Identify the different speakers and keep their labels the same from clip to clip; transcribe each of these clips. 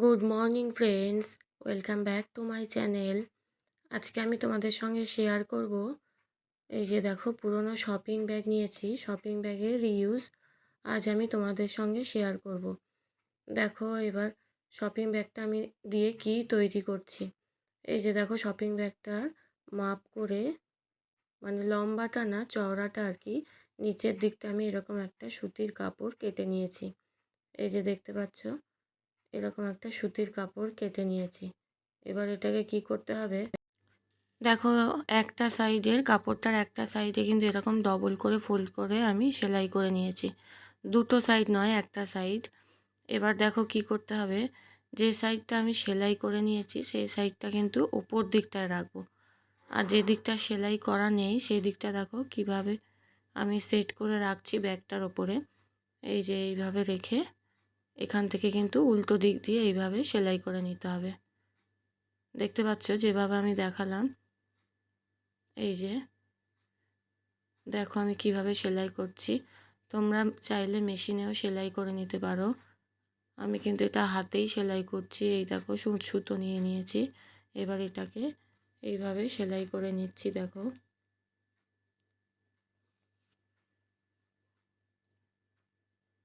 Speaker 1: Good morning friends, welcome back to my channel. আজকে আমি তোমাদের সঙ্গে শেয়ার করব, এই যে দেখো পুরনো শপিং ব্যাগ নিয়েছি, শপিং ব্যাগের রিউজ আজ আমি তোমাদের সঙ্গে শেয়ার করব। দেখো এবার শপিং ব্যাগটা আমি দিয়ে কি তৈরি করছি। এই যে দেখো শপিং ব্যাগটার মাপ করে, মানে লম্বাটা না চওড়াটা আর কি, নিচের দিকটা আমি এরকম একটা সুতির কাপড় কেটে নিয়েছি। এই যে দেখতে পাচ্ছ, এরকম একটা সুতির কাপড় কেটে নিয়েছি। এবার এটাকে কি করতে হবে, দেখো একটা সাইডের কাপড়টার একটা সাইডে কিন্তু এরকম ডবল করে ফোল্ড করে আমি সেলাই করে নিয়েছি। দুটো সাইড নয়, একটা সাইড। এবার দেখো কি করতে হবে, যে সাইডটা আমি সেলাই করে নিয়েছি সেই সাইডটা কিন্তু ওপর দিকটায় রাখবো, আর যে দিকটা সেলাই করা নেই সেই দিকটা দেখো কিভাবে আমি সেট করে রাখছি ব্যাগটার ওপরে। এই যে এইভাবে রেখে এখান থেকে কিন্তু উল্টো দিক দিয়ে এইভাবে সেলাই করে নিতে হবে। দেখতে পাচ্ছ যেভাবে আমি দেখালাম। এই যে দেখো আমি কিভাবে সেলাই করছি। তোমরা চাইলে মেশিনেও সেলাই করে নিতে পারো, আমি কিন্তু এটা হাতেই সেলাই করছি। এই দেখো সুতো নিয়ে নিয়েছি, এবার এটাকে এইভাবে সেলাই করে নিচ্ছি। দেখো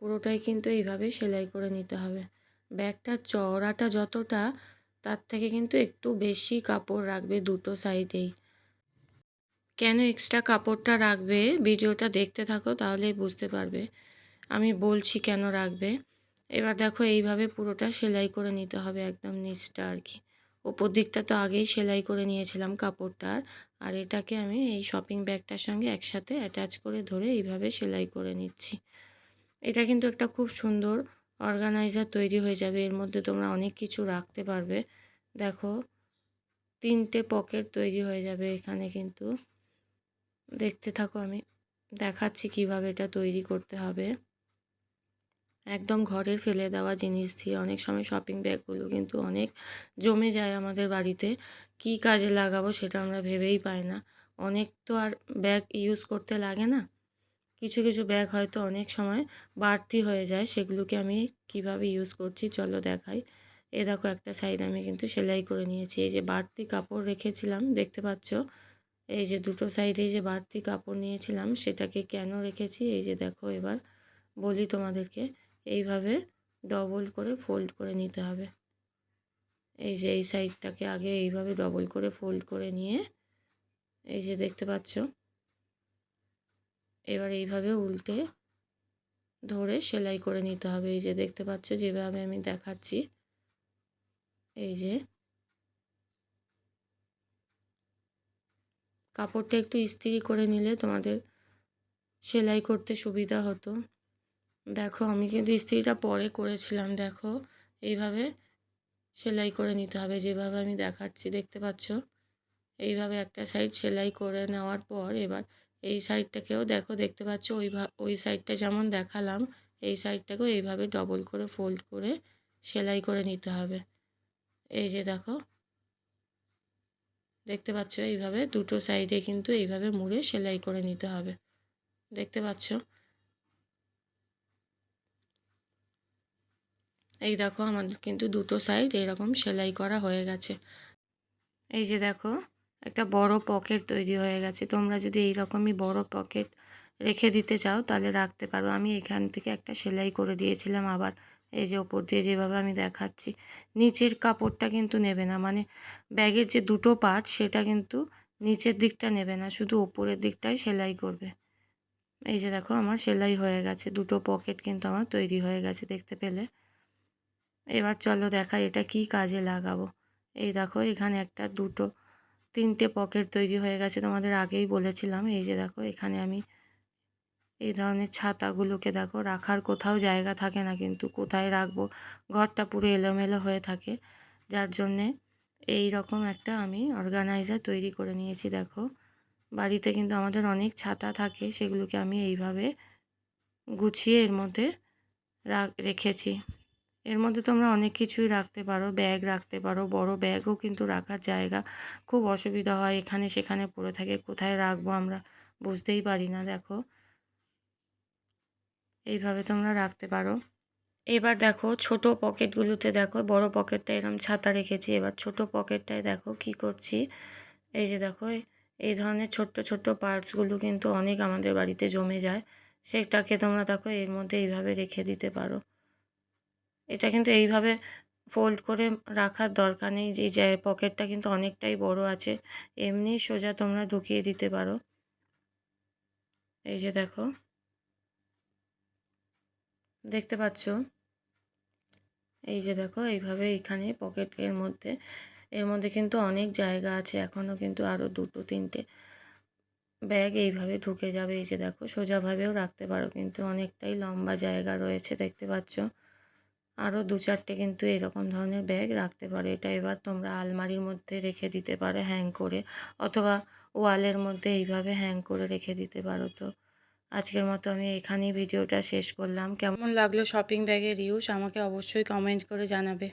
Speaker 1: পুরোটাই কিন্তু এইভাবে সেলাই করে নিতে হবে। ব্যাগটার চওড়াটা যতটা, তার থেকে কিন্তু একটু বেশি কাপড় রাখবে দুটো সাইডেই। কেন এক্সট্রা কাপড়টা রাখবে, ভিডিওটা দেখতে থাকো তাহলেই বুঝতে পারবে আমি বলছি কেন রাখবে। এবার দেখো এইভাবে পুরোটা সেলাই করে নিতে হবে, একদম নিচটা আর কি। ওপর দিকটা তো আগেই সেলাই করে নিয়েছিলাম কাপড়টার, আর এটাকে আমি এই শপিং ব্যাগটার সঙ্গে একসাথে অ্যাটাচ করে ধরে এইভাবে সেলাই করে নিচ্ছি। এটা কিন্তু একটা খুব সুন্দর অর্গানাইজার তৈরি হয়ে যাবে, এর মধ্যে তোমরা অনেক কিছু রাখতে পারবে। দেখো 3টে পকেট তৈরি হয়ে যাবে এখানে কিন্তু। দেখতে থাকো, আমি দেখাচ্ছি কিভাবে এটা তৈরি করতে হবে। একদম ঘরের ফেলে দেওয়া জিনিস দিয়ে অনেক সময় শপিং ব্যাগগুলো কিন্তু অনেক জমে যায় আমাদের বাড়িতে, কি কাজে লাগাবো সেটা আমরা ভেবেই পাই না। অনেক তো আর ব্যাগ ইউজ করতে লাগে না, কিছু কিছু ব্যাগ হয়তো অনেক সময় বাড়তি হয়ে যায়, সেগুলোকে আমি কিভাবে ইউজ করছি চলো দেখাই। এ দেখো একটা সাইড আমি কিন্তু সেলাই করে নিয়েছি। এই যে বাড়তি কাপড় রেখেছিলাম দেখতে পাচ্ছ, এই যে দুটো সাইডে যে বাড়তি কাপড় নিয়েছিলাম সেটাকে কেন রেখেছি, এই যে দেখো এবার বলি তোমাদেরকে। এইভাবে ডবল করে ফোল্ড করে নিতে হবে। এই যে এই সাইডটাকে আগে এইভাবে ডবল করে ফোল্ড করে নিয়ে, এই যে দেখতে পাচ্ছ, এবার এইভাবে উল্টে ধরে সেলাই করে নিতে হবে। এই যে দেখতে পাচ্ছ যেভাবে আমি দেখাচ্ছি। এই যে কাপড়টা একটু ইস্ত্রি করে নিলে তোমাদের সেলাই করতে সুবিধা হতো। দেখো আমি কিন্তু ইস্ত্রিটা পরে করেছিলাম। দেখো এইভাবে সেলাই করে নিতে হবে যেভাবে আমি দেখাচ্ছি, দেখতে পাচ্ছ। এইভাবে একটা সাইড সেলাই করে নেওয়ার পর এবার এই সাইডটাকেও দেখো দেখতে পাচ্ছ, ওই সাইডটা যেমন দেখালাম এই সাইডটাকেও এইভাবে ডবল করে ফোল্ড করে সেলাই করে নিতে হবে। এই যে দেখো দেখতে পাচ্ছ, এইভাবে দুটো সাইডে কিন্তু এইভাবে মুড়ে সেলাই করে নিতে হবে। দেখতে পাচ্ছ, এই দেখো আমাদের কিন্তু দুটো সাইড এরকম সেলাই করা হয়ে গেছে। এই যে দেখো একটা বড় পকেট তৈরি হয়ে গেছে। তোমরা যদি এই রকমই বড় পকেট রেখে দিতে চাও তাহলে রাখতে পারো। আমি এখান থেকে একটা সেলাই করে দিয়েছিলাম আবার। এই যে ওপর দিয়ে যেভাবে আমি দেখাচ্ছি, নিচের কাপড়টা কিন্তু নেবে না, মানে ব্যাগের যে দুটো পার্ট সেটা কিন্তু নিচের দিকটা নেবে না, শুধু ওপরের দিকটাই সেলাই করবে। এই যে দেখো আমার সেলাই হয়ে গেছে, দুটো পকেট কিন্তু আমার তৈরি হয়ে গেছে দেখতে পেলে। এবার চলো দেখাই এটা কি কাজে লাগাবো। এই দেখো এখানে একটা দুটো 3টে পকেট তৈরি হয়ে গেছে, তোমাদের আগেই বলেছিলাম। এই যে দেখো এখানে আমি এই ধরনের ছাতাগুলোকে দেখো রাখার কোথাও জায়গা থাকে না, কিন্তু কোথায় রাখবো, ঘরটা পুরো এলোমেলো হয়ে থাকে, যার জন্যে এই রকম একটা আমি অর্গানাইজার তৈরি করে নিয়েছি। দেখো বাড়িতে কিন্তু আমাদের অনেক ছাতা থাকে, সেগুলোকে আমি এইভাবে গুছিয়ে এর মধ্যে রেখেছি। এর মধ্যে তোমরা অনেক কিছুই রাখতে পারো, ব্যাগ রাখতে পারো, বড় ব্যাগও কিন্তু রাখার জায়গা খুব অসুবিধা হয়, এখানে সেখানে পড়ে থাকে, কোথায় রাখবো আমরা বুঝতেই পারি না। দেখো এইভাবে তোমরা রাখতে পারো। এবার দেখো ছোট পকেটগুলোতে দেখো, বড় পকেটটা এরকম ছাতা রেখেছি, এবার ছোট পকেটটায় দেখো কি করছি। এই যে দেখো এই ধরনের ছোট্ট ছোট্ট পার্টসগুলো কিন্তু অনেক আমাদের বাড়িতে জমে যায়, সেটাকে তোমরা দেখো এর মধ্যে এইভাবে রেখে দিতে পারো। এটা কিন্তু এইভাবে ফোল্ড করে রাখার দরকার নেই, যে পকেটটা কিন্তু অনেকটাই বড় আছে, এমনি সোজা তোমরা ঢুকিয়ে দিতে পারো। এই যে দেখো, দেখতে পাচ্ছ? এই যে দেখো এইভাবে এখানে পকেটের মধ্যে, এর মধ্যে কিন্তু অনেক জায়গা আছে, এখনও কিন্তু আরও 2-3টে ব্যাগ এইভাবে ঢুকে যাবে। এই যে দেখো সোজাভাবেও রাখতে পারো, কিন্তু অনেকটাই লম্বা জায়গা রয়েছে, দেখতে পাচ্ছ? আরও 2-4টে কিন্তু এরকম ধরনের ব্যাগ রাখতে পারো। এটা এবার তোমরা আলমারির মধ্যে রেখে দিতে পারো হ্যাং করে, অথবা ওয়ালের মধ্যে এইভাবে হ্যাং করে রেখে দিতে পারো। তো আজকের মতো আমি এখানেই ভিডিওটা শেষ করলাম। কেমন লাগলো শপিং ব্যাগের ইউজ আমাকে অবশ্যই কমেন্ট করে জানাবে।